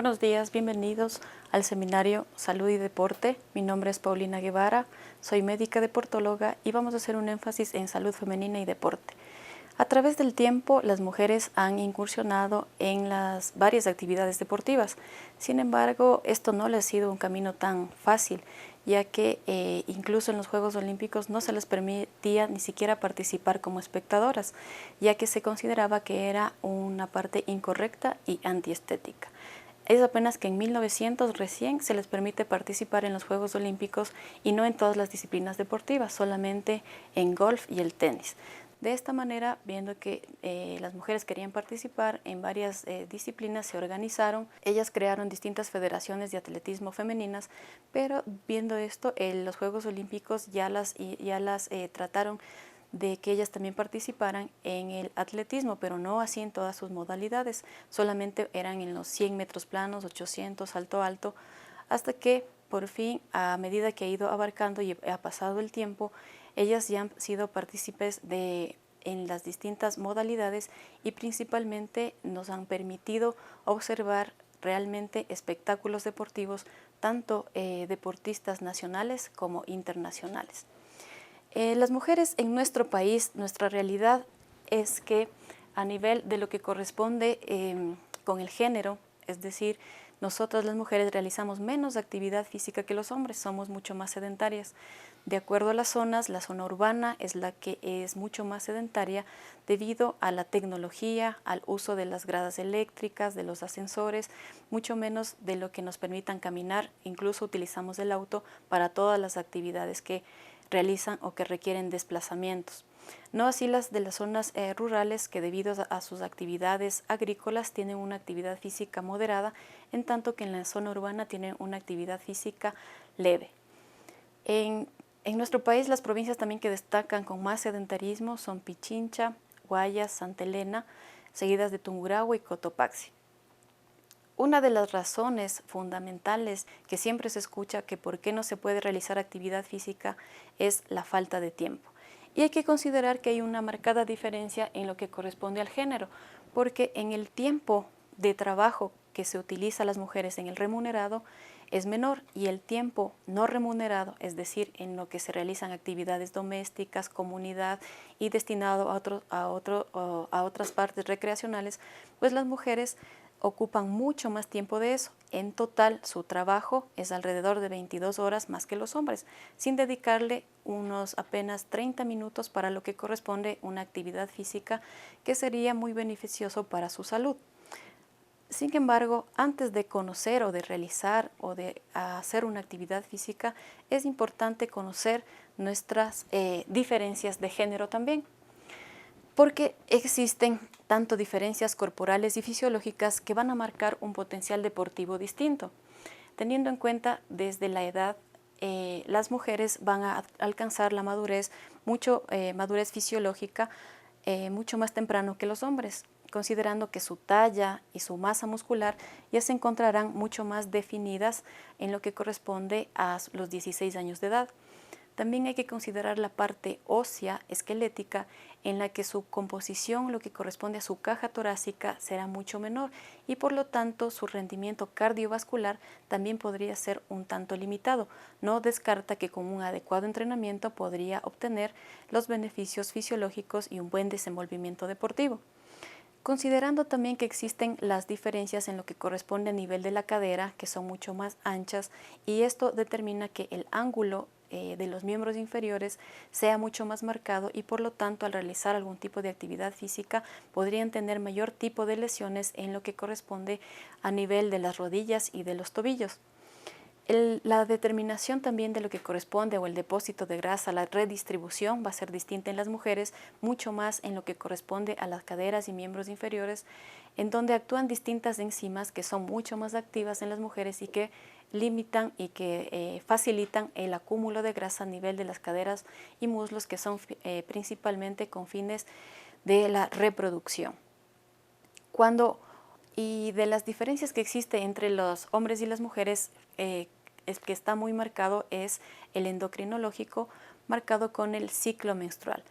Buenos días, bienvenidos al seminario Salud y Deporte. Mi nombre es Paulina Guevara, soy médica deportóloga y vamos a hacer un énfasis en salud femenina y deporte. A través del tiempo, las mujeres han incursionado en las varias actividades deportivas. Sin embargo, esto no les ha sido un camino tan fácil, ya que incluso en los Juegos Olímpicos no se les permitía ni siquiera participar como espectadoras, ya que se consideraba que era una parte incorrecta y antiestética. Es apenas que en 1900 recién se les permite participar en los Juegos Olímpicos y no en todas las disciplinas deportivas, solamente en golf y el tenis. De esta manera, viendo que las mujeres querían participar en varias disciplinas, se organizaron. Ellas crearon distintas federaciones de atletismo femeninas, pero viendo esto, los Juegos Olímpicos ya las trataron de que ellas también participaran en el atletismo, pero no así en todas sus modalidades. Solamente eran en los 100 metros planos, 800, salto alto, hasta que por fin, a medida que ha ido abarcando y ha pasado el tiempo, ellas ya han sido partícipes en las distintas modalidades y principalmente nos han permitido observar realmente espectáculos deportivos, tanto deportistas nacionales como internacionales. Las mujeres en nuestro país, nuestra realidad es que a nivel de lo que corresponde con el género, es decir, nosotras las mujeres realizamos menos actividad física que los hombres, somos mucho más sedentarias. De acuerdo a las zonas, la zona urbana es la que es mucho más sedentaria debido a la tecnología, al uso de las gradas eléctricas, de los ascensores, mucho menos de lo que nos permitan caminar. Incluso utilizamos el auto para todas las actividades que realizan o que requieren desplazamientos. No así las de las zonas rurales, que debido a sus actividades agrícolas tienen una actividad física moderada, en tanto que en la zona urbana tienen una actividad física leve. En nuestro país, las provincias también que destacan con más sedentarismo son Pichincha, Guayas, Santa Elena, seguidas de Tungurahua y Cotopaxi. Una de las razones fundamentales que siempre se escucha que por qué no se puede realizar actividad física es la falta de tiempo. Y hay que considerar que hay una marcada diferencia en lo que corresponde al género, porque en el tiempo de trabajo que se utiliza a las mujeres en el remunerado es menor, y el tiempo no remunerado, es decir, en lo que se realizan actividades domésticas, comunidad y destinado a otras partes recreacionales, pues las mujeres ocupan mucho más tiempo de eso. En total, su trabajo es alrededor de 22 horas más que los hombres, sin dedicarle unos apenas 30 minutos para lo que corresponde una actividad física que sería muy beneficioso para su salud. Sin embargo, antes de conocer o de realizar o de hacer una actividad física, es importante conocer nuestras diferencias de género también, porque existen tanto diferencias corporales y fisiológicas que van a marcar un potencial deportivo distinto. Teniendo en cuenta desde la edad, las mujeres van a alcanzar la madurez, madurez fisiológica, mucho más temprano que los hombres, considerando que su talla y su masa muscular ya se encontrarán mucho más definidas en lo que corresponde a los 16 años de edad. También hay que considerar la parte ósea esquelética, en la que su composición, lo que corresponde a su caja torácica, será mucho menor y por lo tanto su rendimiento cardiovascular también podría ser un tanto limitado. No descarta que con un adecuado entrenamiento podría obtener los beneficios fisiológicos y un buen desenvolvimiento deportivo. Considerando también que existen las diferencias en lo que corresponde a nivel de la cadera, que son mucho más anchas, y esto determina que el ángulo de los miembros inferiores sea mucho más marcado, y por lo tanto al realizar algún tipo de actividad física podrían tener mayor tipo de lesiones en lo que corresponde a nivel de las rodillas y de los tobillos. La determinación también de lo que corresponde o el depósito de grasa, la redistribución va a ser distinta en las mujeres, mucho más en lo que corresponde a las caderas y miembros inferiores, en donde actúan distintas enzimas que son mucho más activas en las mujeres y que limitan y que facilitan el acúmulo de grasa a nivel de las caderas y muslos, que son principalmente con fines de la reproducción. Y de las diferencias que existen entre los hombres y las mujeres, es que está muy marcado es el endocrinológico, marcado con el ciclo menstrual.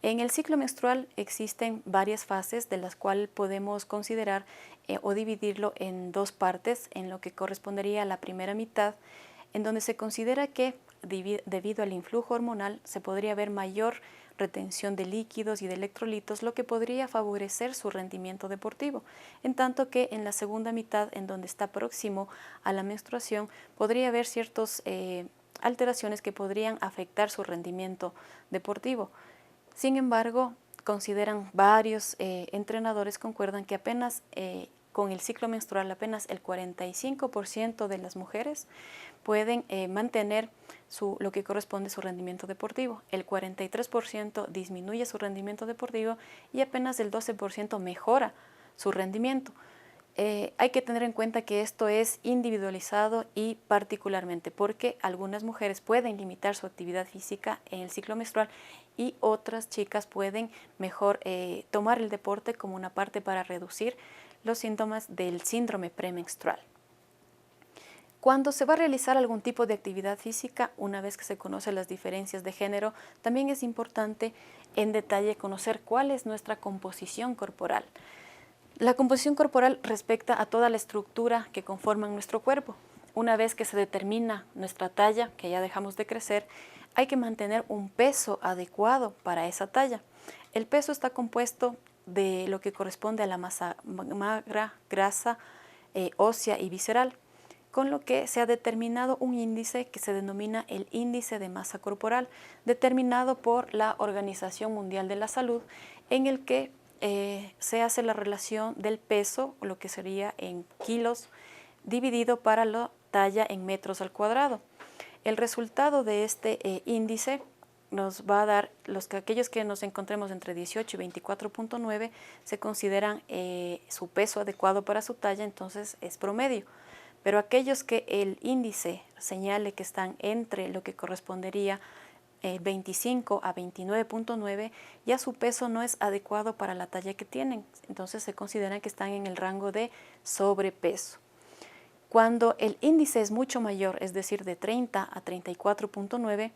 En el ciclo menstrual existen varias fases de las cuales podemos considerar o dividirlo en dos partes, en lo que correspondería a la primera mitad, en donde se considera que debido al influjo hormonal se podría ver mayor retención de líquidos y de electrolitos, lo que podría favorecer su rendimiento deportivo, en tanto que en la segunda mitad, en donde está próximo a la menstruación, podría haber ciertas alteraciones que podrían afectar su rendimiento deportivo. Sin embargo, consideran varios entrenadores, concuerdan que apenas con el ciclo menstrual apenas el 45% de las mujeres pueden mantener lo que corresponde a su rendimiento deportivo. El 43% disminuye su rendimiento deportivo y apenas el 12% mejora su rendimiento. Hay que tener en cuenta que esto es individualizado y particularmente porque algunas mujeres pueden limitar su actividad física en el ciclo menstrual y otras chicas pueden mejor tomar el deporte como una parte para reducir los síntomas del síndrome premenstrual. Cuando se va a realizar algún tipo de actividad física, una vez que se conocen las diferencias de género, también es importante en detalle conocer cuál es nuestra composición corporal. La composición corporal respecta a toda la estructura que conforman nuestro cuerpo. Una vez que se determina nuestra talla, que ya dejamos de crecer, hay que mantener un peso adecuado para esa talla. El peso está compuesto de lo que corresponde a la masa magra, grasa, ósea y visceral, con lo que se ha determinado un índice que se denomina el índice de masa corporal, determinado por la Organización Mundial de la Salud, en el que se hace la relación del peso, lo que sería en kilos, dividido para la talla en metros al cuadrado. El resultado de este índice nos va a dar, aquellos que nos encontremos entre 18 y 24.9 se consideran su peso adecuado para su talla, entonces es promedio. Pero aquellos que el índice señale que están entre lo que correspondería 25 a 29.9, ya su peso no es adecuado para la talla que tienen, entonces se consideran que están en el rango de sobrepeso. Cuando el índice es mucho mayor, es decir, de 30 a 34.9,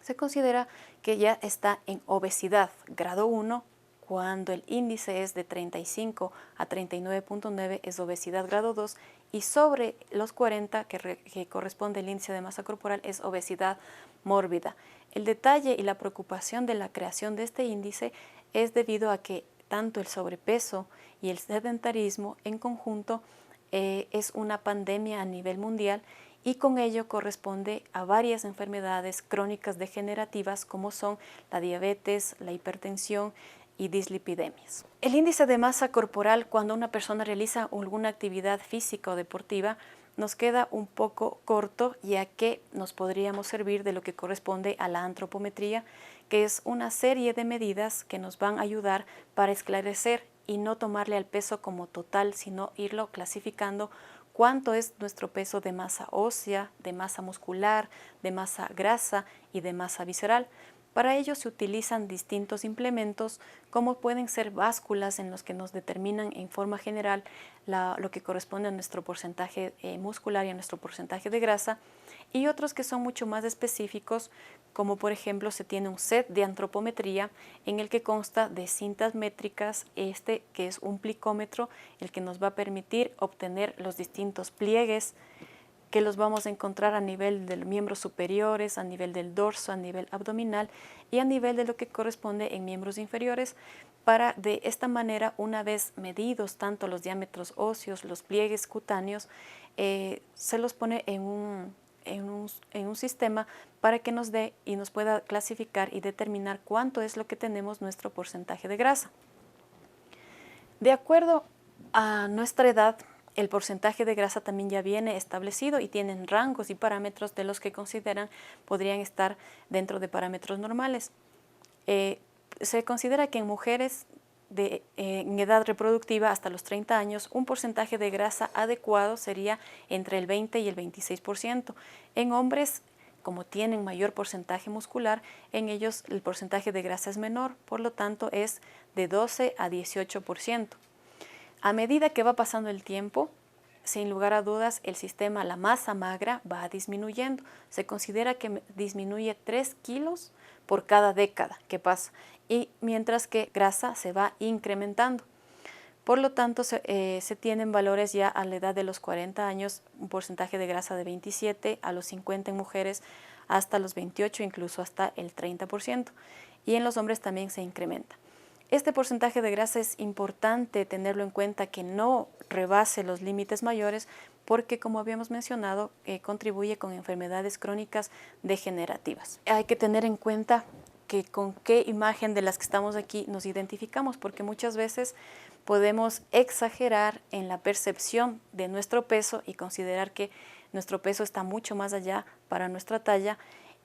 se considera que ya está en obesidad grado 1. Cuando el índice es de 35 a 39.9 es obesidad grado 2 y sobre los 40, que corresponde el índice de masa corporal, es obesidad mórbida. El detalle y la preocupación de la creación de este índice es debido a que tanto el sobrepeso y el sedentarismo en conjunto es una pandemia a nivel mundial y con ello corresponde a varias enfermedades crónicas degenerativas como son la diabetes, la hipertensión y dislipidemias. El índice de masa corporal cuando una persona realiza alguna actividad física o deportiva nos queda un poco corto, ya que nos podríamos servir de lo que corresponde a la antropometría, que es una serie de medidas que nos van a ayudar para esclarecer y no tomarle al peso como total, sino irlo clasificando cuánto es nuestro peso de masa ósea, de masa muscular, de masa grasa y de masa visceral. Para ello se utilizan distintos implementos como pueden ser básculas en los que nos determinan en forma general lo que corresponde a nuestro porcentaje muscular y a nuestro porcentaje de grasa, y otros que son mucho más específicos, como por ejemplo se tiene un set de antropometría en el que consta de cintas métricas, que es un plicómetro, el que nos va a permitir obtener los distintos pliegues que los vamos a encontrar a nivel de los miembros superiores, a nivel del dorso, a nivel abdominal y a nivel de lo que corresponde en miembros inferiores, para de esta manera, una vez medidos tanto los diámetros óseos, los pliegues cutáneos, se los pone en un sistema para que nos dé y nos pueda clasificar y determinar cuánto es lo que tenemos nuestro porcentaje de grasa. De acuerdo a nuestra edad, el porcentaje de grasa también ya viene establecido y tienen rangos y parámetros de los que consideran podrían estar dentro de parámetros normales. Se considera que en mujeres en edad reproductiva hasta los 30 años, un porcentaje de grasa adecuado sería entre el 20 y el 26%. En hombres, como tienen mayor porcentaje muscular, en ellos el porcentaje de grasa es menor, por lo tanto es de 12 a 18%. A medida que va pasando el tiempo, sin lugar a dudas, la masa magra va disminuyendo. Se considera que disminuye 3 kilos por cada década que pasa. y mientras que grasa se va incrementando. Por lo tanto, se tienen valores ya a la edad de los 40 años, un porcentaje de grasa de 27, a los 50 en mujeres hasta los 28, incluso hasta el 30%, y en los hombres también se incrementa. Este porcentaje de grasa es importante tenerlo en cuenta, que no rebase los límites mayores, porque como habíamos mencionado, contribuye con enfermedades crónicas degenerativas. Hay que tener en cuenta que con qué imagen de las que estamos aquí nos identificamos, porque muchas veces podemos exagerar en la percepción de nuestro peso y considerar que nuestro peso está mucho más allá para nuestra talla.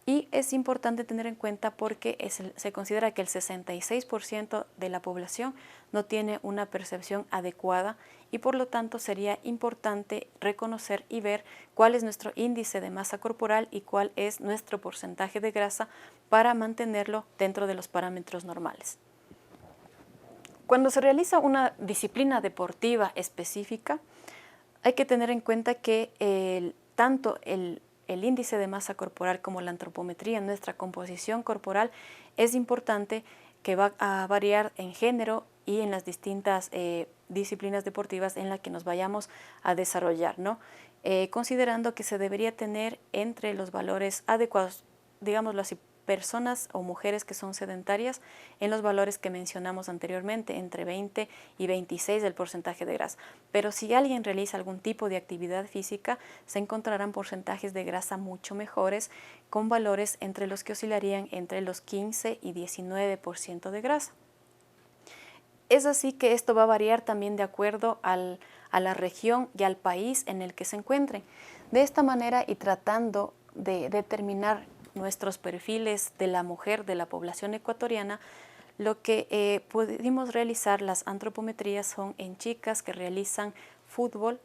Y es importante tener en cuenta porque se considera que el 66% de la población no tiene una percepción adecuada, y por lo tanto sería importante reconocer y ver cuál es nuestro índice de masa corporal y cuál es nuestro porcentaje de grasa para mantenerlo dentro de los parámetros normales. Cuando se realiza una disciplina deportiva específica, hay que tener en cuenta que tanto el índice de masa corporal como la antropometría en nuestra composición corporal es importante, que va a variar en género y en las distintas disciplinas deportivas en las que nos vayamos a desarrollar, ¿no? Considerando que se debería tener entre los valores adecuados, digámoslo así, personas o mujeres que son sedentarias en los valores que mencionamos anteriormente, entre 20 y 26 del porcentaje de grasa. Pero si alguien realiza algún tipo de actividad física, se encontrarán porcentajes de grasa mucho mejores, con valores entre los que oscilarían entre los 15 y 19% de grasa. Es así que esto va a variar también de acuerdo a la región y al país en el que se encuentren. De esta manera, y tratando de determinar nuestros perfiles de la mujer, de la población ecuatoriana, lo que pudimos realizar las antropometrías son en chicas que realizan fútbol.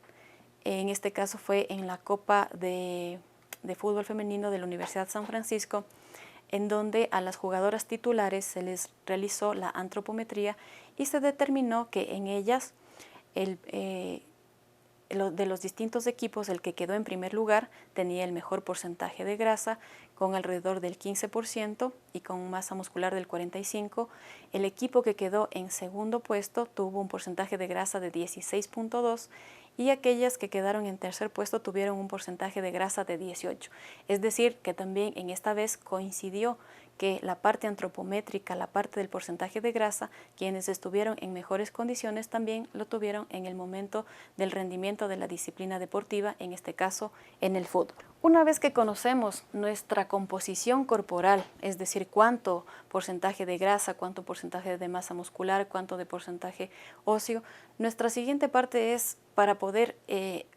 En este caso fue en la Copa de Fútbol Femenino de la Universidad San Francisco, en donde a las jugadoras titulares se les realizó la antropometría y se determinó que en ellas de los distintos equipos, el que quedó en primer lugar tenía el mejor porcentaje de grasa, con alrededor del 15% y con masa muscular del 45%. El equipo que quedó en segundo puesto tuvo un porcentaje de grasa de 16.2%, y aquellas que quedaron en tercer puesto tuvieron un porcentaje de grasa de 18%. Es decir, que también en esta vez coincidió que la parte antropométrica, la parte del porcentaje de grasa, quienes estuvieron en mejores condiciones también lo tuvieron en el momento del rendimiento de la disciplina deportiva, en este caso en el fútbol. Una vez que conocemos nuestra composición corporal, es decir, cuánto porcentaje de grasa, cuánto porcentaje de masa muscular, cuánto de porcentaje óseo, nuestra siguiente parte es para poder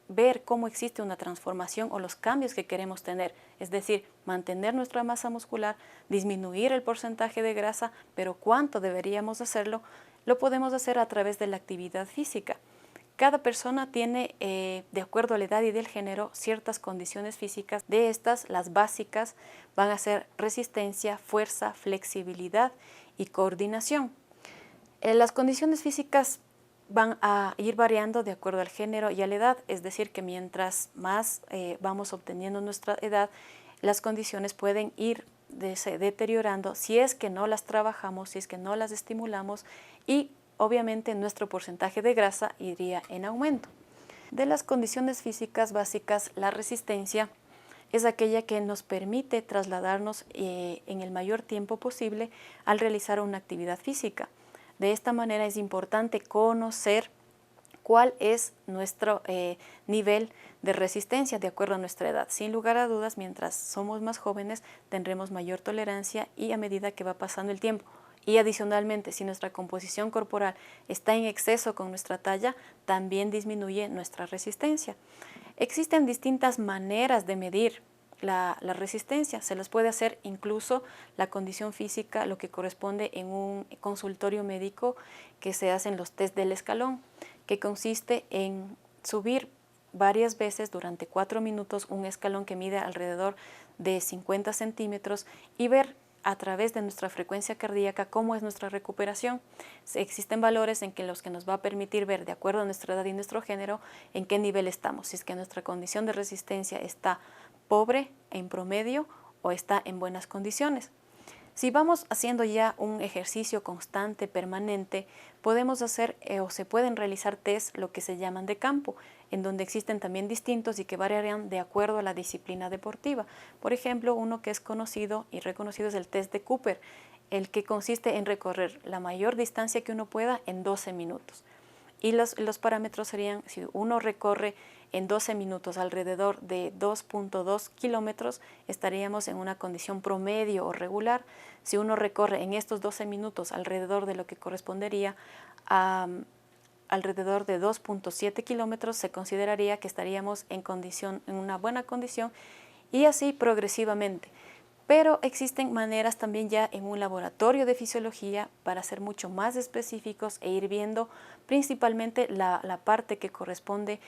ver cómo existe una transformación o los cambios que queremos tener, es decir, mantener nuestra masa muscular, disminuir el porcentaje de grasa, pero cuánto deberíamos hacerlo, lo podemos hacer a través de la actividad física. Cada persona tiene, de acuerdo a la edad y del género, ciertas condiciones físicas. De estas, las básicas van a ser resistencia, fuerza, flexibilidad y coordinación. Las condiciones físicas van a ir variando de acuerdo al género y a la edad, es decir, que mientras más vamos obteniendo nuestra edad, las condiciones pueden ir deteriorando si es que no las trabajamos, si es que no las estimulamos, y obviamente nuestro porcentaje de grasa iría en aumento. De las condiciones físicas básicas, la resistencia es aquella que nos permite trasladarnos en el mayor tiempo posible al realizar una actividad física. De esta manera es importante conocer cuál es nuestro nivel de resistencia de acuerdo a nuestra edad. Sin lugar a dudas, mientras somos más jóvenes tendremos mayor tolerancia, y a medida que va pasando el tiempo. Y adicionalmente, si nuestra composición corporal está en exceso con nuestra talla, también disminuye nuestra resistencia. Existen distintas maneras de medir la resistencia. Se las puede hacer incluso la condición física, lo que corresponde en un consultorio médico, que se hacen los test del escalón, que consiste en subir varias veces durante 4 minutos un escalón que mide alrededor de 50 centímetros y ver a través de nuestra frecuencia cardíaca cómo es nuestra recuperación. Existen valores en que los que nos va a permitir ver, de acuerdo a nuestra edad y nuestro género, en qué nivel estamos, si es que nuestra condición de resistencia está pobre, en promedio, o está en buenas condiciones. Si vamos haciendo ya un ejercicio constante, permanente, podemos hacer o se pueden realizar test lo que se llaman de campo, en donde existen también distintos y que variarán de acuerdo a la disciplina deportiva. Por ejemplo, uno que es conocido y reconocido es el test de Cooper, el que consiste en recorrer la mayor distancia que uno pueda en 12 minutos. Y los parámetros serían, si uno recorre en 12 minutos alrededor de 2.2 kilómetros, estaríamos en una condición promedio o regular. Si uno recorre en estos 12 minutos alrededor de lo que correspondería a alrededor de 2.7 kilómetros, se consideraría que estaríamos en una buena condición, y así progresivamente. Pero existen maneras también ya en un laboratorio de fisiología para ser mucho más específicos e ir viendo principalmente la parte que corresponde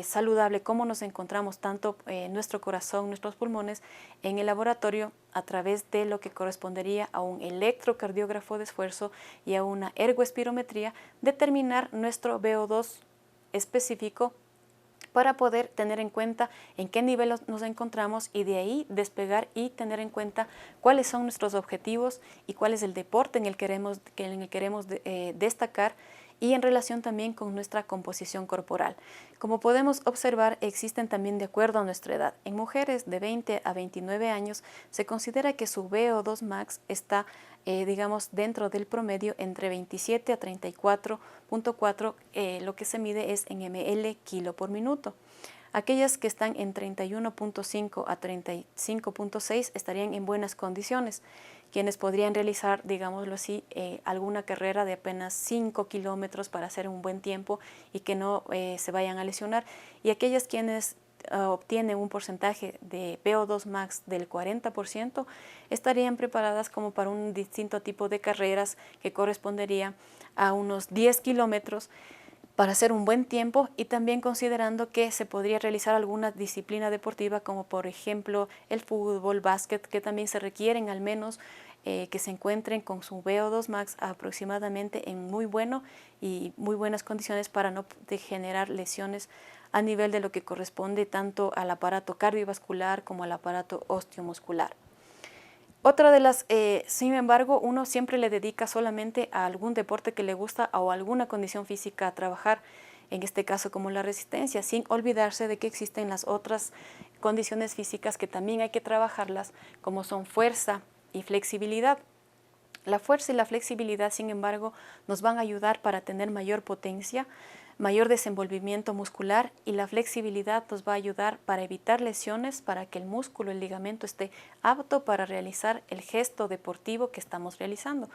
saludable, cómo nos encontramos tanto nuestro corazón, nuestros pulmones en el laboratorio a través de lo que correspondería a un electrocardiógrafo de esfuerzo y a una ergoespirometría, determinar nuestro VO2 específico para poder tener en cuenta en qué nivel nos encontramos y de ahí despegar y tener en cuenta cuáles son nuestros objetivos y cuál es el deporte en el que queremos destacar, y en relación también con nuestra composición corporal. Como podemos observar, existen también de acuerdo a nuestra edad. En mujeres de 20 a 29 años se considera que su VO2 max está digamos, dentro del promedio entre 27 a 34.4, lo que se mide es en ml kilo por minuto. Aquellas que están en 31.5 a 35.6 estarían en buenas condiciones, quienes podrían realizar, digámoslo así, alguna carrera de apenas 5 kilómetros para hacer un buen tiempo y que no se vayan a lesionar. Y aquellas quienes obtienen un porcentaje de VO2 max del 40%, estarían preparadas como para un distinto tipo de carreras que correspondería a unos 10 kilómetros para hacer un buen tiempo, y también considerando que se podría realizar alguna disciplina deportiva como por ejemplo el fútbol, básquet, que también se requieren al menos que se encuentren con su VO2 max aproximadamente en muy buenas condiciones para no generar lesiones a nivel de lo que corresponde tanto al aparato cardiovascular como al aparato osteomuscular. Otra de las, sin embargo, uno siempre le dedica solamente a algún deporte que le gusta o alguna condición física a trabajar, en este caso como la resistencia, sin olvidarse de que existen las otras condiciones físicas que también hay que trabajarlas, como son fuerza y flexibilidad. La fuerza y la flexibilidad, sin embargo, nos van a ayudar para tener mayor potencia, mayor desenvolvimiento muscular, y la flexibilidad nos va a ayudar para evitar lesiones, para que el músculo, el ligamento esté apto para realizar el gesto deportivo que estamos realizando.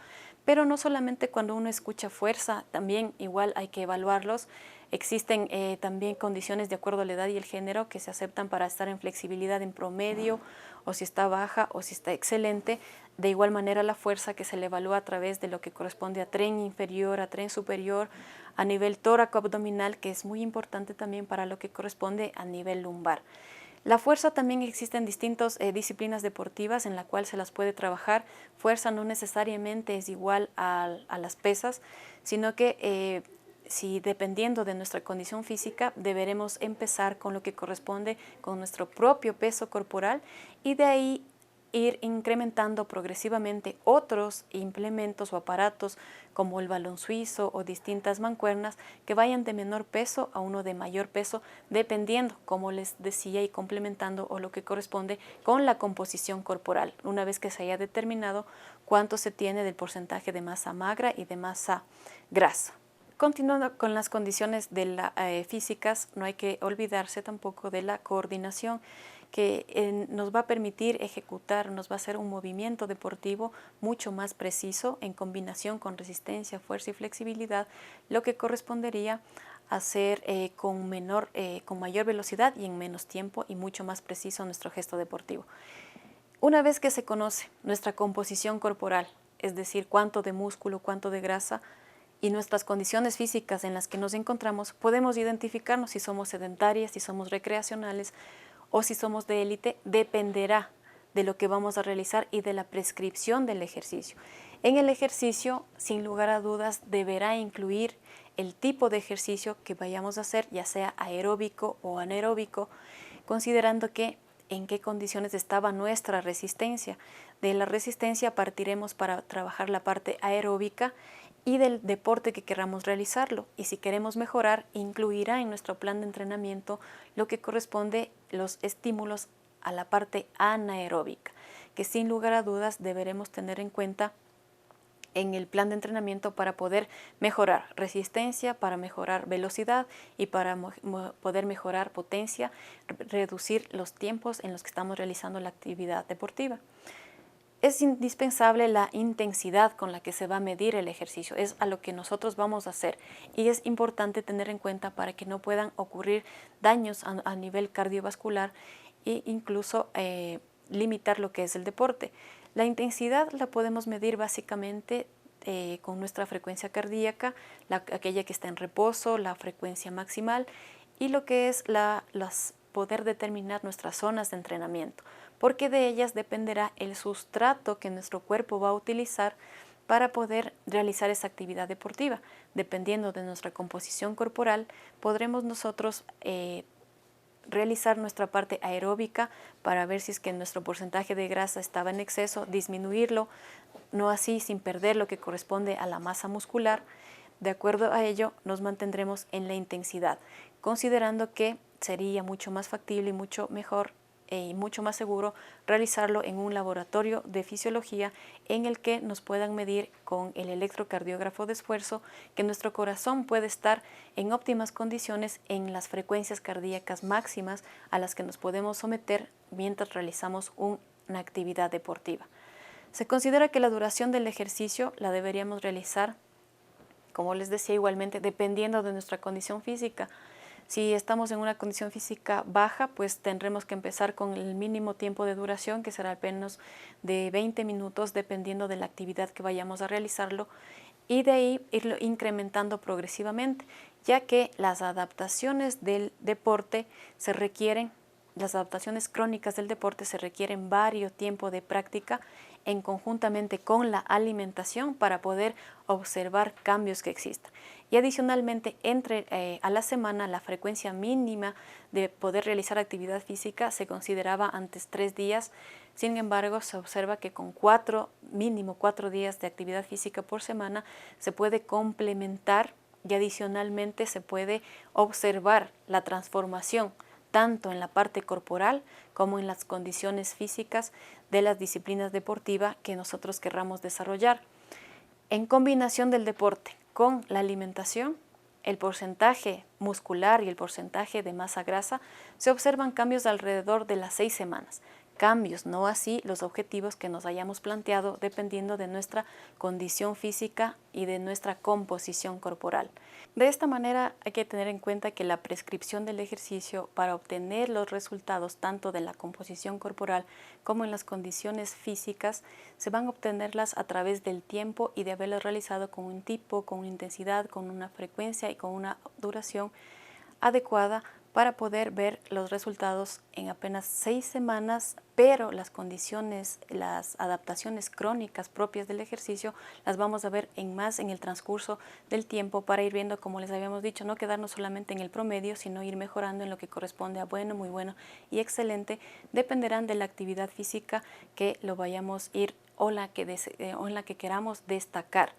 Pero no solamente cuando uno escucha fuerza, también igual hay que evaluarlos. Existen también condiciones de acuerdo a la edad y el género que se aceptan para estar en flexibilidad en promedio, o si está baja o si está excelente. De igual manera la fuerza, que se le evalúa a través de lo que corresponde a tren inferior, a tren superior, a nivel tóraco-abdominal, que es muy importante también para lo que corresponde a nivel lumbar. La fuerza también existen distintas disciplinas deportivas en la cual se las puede trabajar. Fuerza no necesariamente es igual a las pesas, sino que si dependiendo de nuestra condición física, deberemos empezar con lo que corresponde con nuestro propio peso corporal, y de ahí ir incrementando progresivamente otros implementos o aparatos como el balón suizo o distintas mancuernas que vayan de menor peso a uno de mayor peso, dependiendo, como les decía, y complementando o lo que corresponde con la composición corporal, una vez que se haya determinado cuánto se tiene del porcentaje de masa magra y de masa grasa. Continuando con las condiciones físicas, no hay que olvidarse tampoco de la coordinación, que nos va a permitir ejecutar, nos va a hacer un movimiento deportivo mucho más preciso en combinación con resistencia, fuerza y flexibilidad, lo que correspondería a hacer con mayor velocidad y en menos tiempo, y mucho más preciso nuestro gesto deportivo. Una vez que se conoce nuestra composición corporal, es decir, cuánto de músculo, cuánto de grasa, y nuestras condiciones físicas en las que nos encontramos, podemos identificarnos si somos sedentarias, si somos recreacionales o si somos de élite. Dependerá de lo que vamos a realizar y de la prescripción del ejercicio. En el ejercicio, sin lugar a dudas, deberá incluir el tipo de ejercicio que vayamos a hacer, ya sea aeróbico o anaeróbico, considerando que en qué condiciones estaba nuestra resistencia. De la resistencia partiremos para trabajar la parte aeróbica y del deporte que queramos realizarlo. Y si queremos mejorar, incluirá en nuestro plan de entrenamiento lo que corresponde los estímulos a la parte anaeróbica, que sin lugar a dudas deberemos tener en cuenta en el plan de entrenamiento para poder mejorar resistencia, para mejorar velocidad y para poder mejorar potencia, reducir los tiempos en los que estamos realizando la actividad deportiva. Es indispensable la intensidad con la que se va a medir el ejercicio, es a lo que nosotros vamos a hacer y es importante tener en cuenta para que no puedan ocurrir daños a nivel cardiovascular e incluso limitar lo que es el deporte. La intensidad la podemos medir básicamente con nuestra frecuencia cardíaca, aquella que está en reposo, la frecuencia maximal y lo que es poder determinar nuestras zonas de entrenamiento, porque de ellas dependerá el sustrato que nuestro cuerpo va a utilizar para poder realizar esa actividad deportiva. Dependiendo de nuestra composición corporal, podremos nosotros realizar nuestra parte aeróbica para ver si es que nuestro porcentaje de grasa estaba en exceso, disminuirlo, no así sin perder lo que corresponde a la masa muscular. De acuerdo a ello, nos mantendremos en la intensidad, considerando que sería mucho más factible y mucho mejor y mucho más seguro realizarlo en un laboratorio de fisiología en el que nos puedan medir con el electrocardiógrafo de esfuerzo que nuestro corazón puede estar en óptimas condiciones en las frecuencias cardíacas máximas a las que nos podemos someter mientras realizamos una actividad deportiva. Se considera que la duración del ejercicio la deberíamos realizar, como les decía, igualmente dependiendo de nuestra condición física. Si estamos en una condición física baja, pues tendremos que empezar con el mínimo tiempo de duración, que será apenas de 20 minutos, dependiendo de la actividad que vayamos a realizarlo, y de ahí irlo incrementando progresivamente, ya que las adaptaciones del deporte se requieren, las adaptaciones crónicas del deporte se requieren varios tiempos de práctica en conjuntamente con la alimentación para poder observar cambios que existan. Y adicionalmente, a la semana, la frecuencia mínima de poder realizar actividad física se consideraba antes 3 días. Sin embargo, se observa que con mínimo 4 días de actividad física por semana se puede complementar y adicionalmente se puede observar la transformación tanto en la parte corporal como en las condiciones físicas de las disciplinas deportivas que nosotros querramos desarrollar. En combinación del deporte con la alimentación, el porcentaje muscular y el porcentaje de masa grasa, se observan cambios alrededor de las 6 semanas. Cambios, no así los objetivos que nos hayamos planteado dependiendo de nuestra condición física y de nuestra composición corporal. De esta manera hay que tener en cuenta que la prescripción del ejercicio para obtener los resultados tanto de la composición corporal como en las condiciones físicas se van a obtenerlas a través del tiempo y de haberlas realizado con un tipo, con una intensidad, con una frecuencia y con una duración adecuada para poder ver los resultados en apenas 6 semanas, pero las condiciones, las adaptaciones crónicas propias del ejercicio las vamos a ver en el transcurso del tiempo para ir viendo, como les habíamos dicho, no quedarnos solamente en el promedio, sino ir mejorando en lo que corresponde a bueno, muy bueno y excelente. Dependerán de la actividad física que lo vayamos a ir o en la que queramos destacar.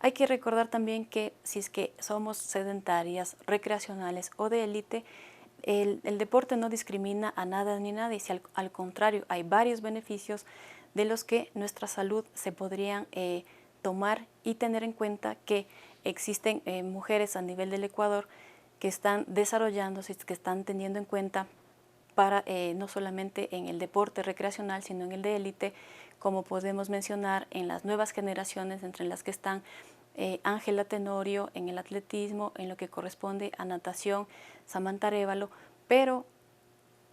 Hay que recordar también que si es que somos sedentarias, recreacionales o de élite, el deporte no discrimina a nada ni nadie, si al contrario hay varios beneficios de los que nuestra salud se podrían tomar y tener en cuenta que existen mujeres a nivel del Ecuador que están desarrollándose, que están teniendo en cuenta para no solamente en el deporte recreacional, sino en el de élite, como podemos mencionar en las nuevas generaciones, entre las que están Ángela Tenorio en el atletismo, en lo que corresponde a natación, Samantha Arévalo, pero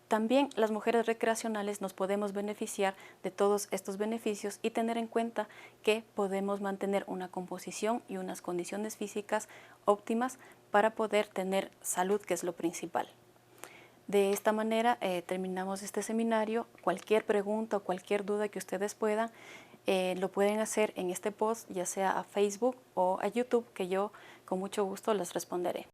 también las mujeres recreacionales nos podemos beneficiar de todos estos beneficios y tener en cuenta que podemos mantener una composición y unas condiciones físicas óptimas para poder tener salud, que es lo principal. De esta manera terminamos este seminario. Cualquier pregunta o cualquier duda que ustedes puedan, lo pueden hacer en este post, ya sea a Facebook o a YouTube, que yo con mucho gusto les responderé.